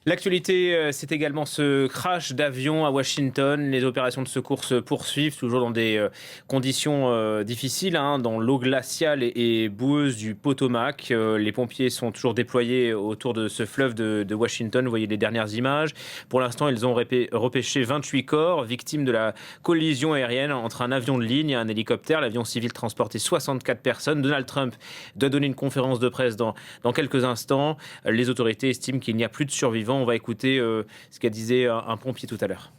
L'actualité, c'est également ce crash d'avion à Washington. Les opérations de secours se poursuivent, toujours dans des conditions difficiles, hein, dans l'eau glaciale et boueuse du Potomac. Les pompiers sont toujours déployés autour de ce fleuve de Washington. Vous voyez les dernières images. Pour l'instant, ils ont repêché 28 corps, victimes de la collision aérienne entre un avion de ligne et un hélicoptère. L'avion civil transportait 64 personnes. Donald Trump doit donner une conférence de presse dans quelques instants. Les autorités estiment qu'il n'y a plus de survivants. On va écouter ce qu'a disait un pompier tout à l'heure.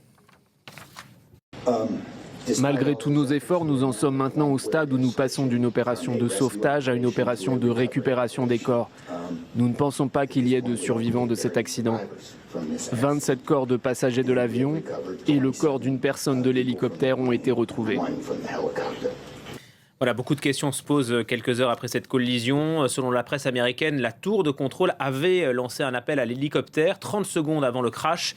Malgré tous nos efforts, nous en sommes maintenant au stade où nous passons d'une opération de sauvetage à une opération de récupération des corps. Nous ne pensons pas qu'il y ait de survivants de cet accident. 27 corps de passagers de l'avion et le corps d'une personne de l'hélicoptère ont été retrouvés. Voilà, beaucoup de questions se posent quelques heures après cette collision. Selon la presse américaine, la tour de contrôle avait lancé un appel à l'hélicoptère 30 secondes avant le crash.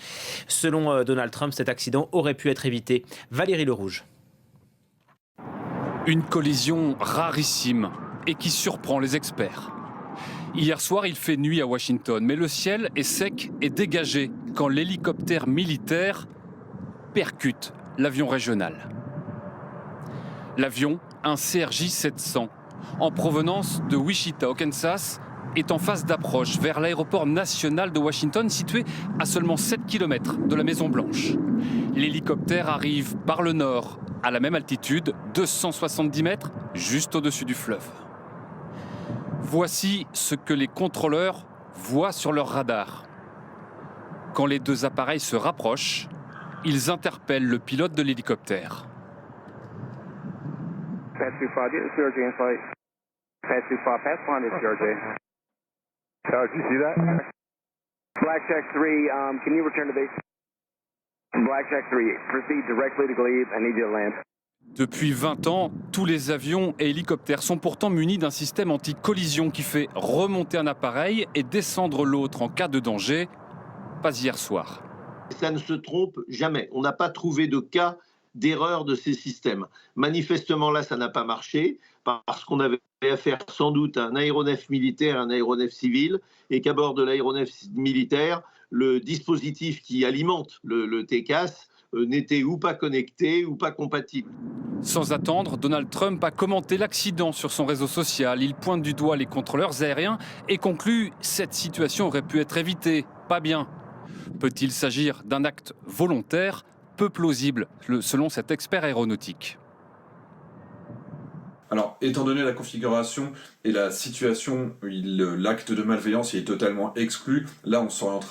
Selon Donald Trump, cet accident aurait pu être évité. Valérie Lerouge. Une collision rarissime et qui surprend les experts. Hier soir, il fait nuit à Washington, mais le ciel est sec et dégagé quand l'hélicoptère militaire percute l'avion régional. L'avion, un CRJ-700, en provenance de Wichita, au Kansas, est en phase d'approche vers l'aéroport national de Washington, situé à seulement 7 km de la Maison-Blanche. L'hélicoptère arrive par le nord, à la même altitude, 270 mètres, juste au-dessus du fleuve. Voici ce que les contrôleurs voient sur leur radar. Quand les deux appareils se rapprochent, ils interpellent le pilote de l'hélicoptère. Pass 25, get the CRJ in flight. Pass 25, pass line is CRJ. Did you see that? Blackjack 3, can you return to base? Blackjack 3, proceed directly to Glebe. I need you to land. Depuis 20 ans, tous les avions et hélicoptères sont pourtant munis d'un système anti-collision qui fait remonter un appareil et descendre l'autre en cas de danger. Pas hier soir. Ça ne se trompe jamais. On n'a pas trouvé de cas d'erreur de ces systèmes. Manifestement, là, ça n'a pas marché parce qu'on avait affaire sans doute à un aéronef militaire, un aéronef civil, et qu'à bord de l'aéronef militaire, le dispositif qui alimente le TCAS n'était ou pas connecté ou pas compatible. Sans attendre, Donald Trump a commenté l'accident sur son réseau social. Il pointe du doigt les contrôleurs aériens et conclut « Cette situation aurait pu être évitée, pas bien ». Peut-il s'agir d'un acte volontaire ? Peu plausible, selon cet expert aéronautique. Alors, étant donné la configuration et la situation, l'acte de malveillance est totalement exclu. Là, on s'orientera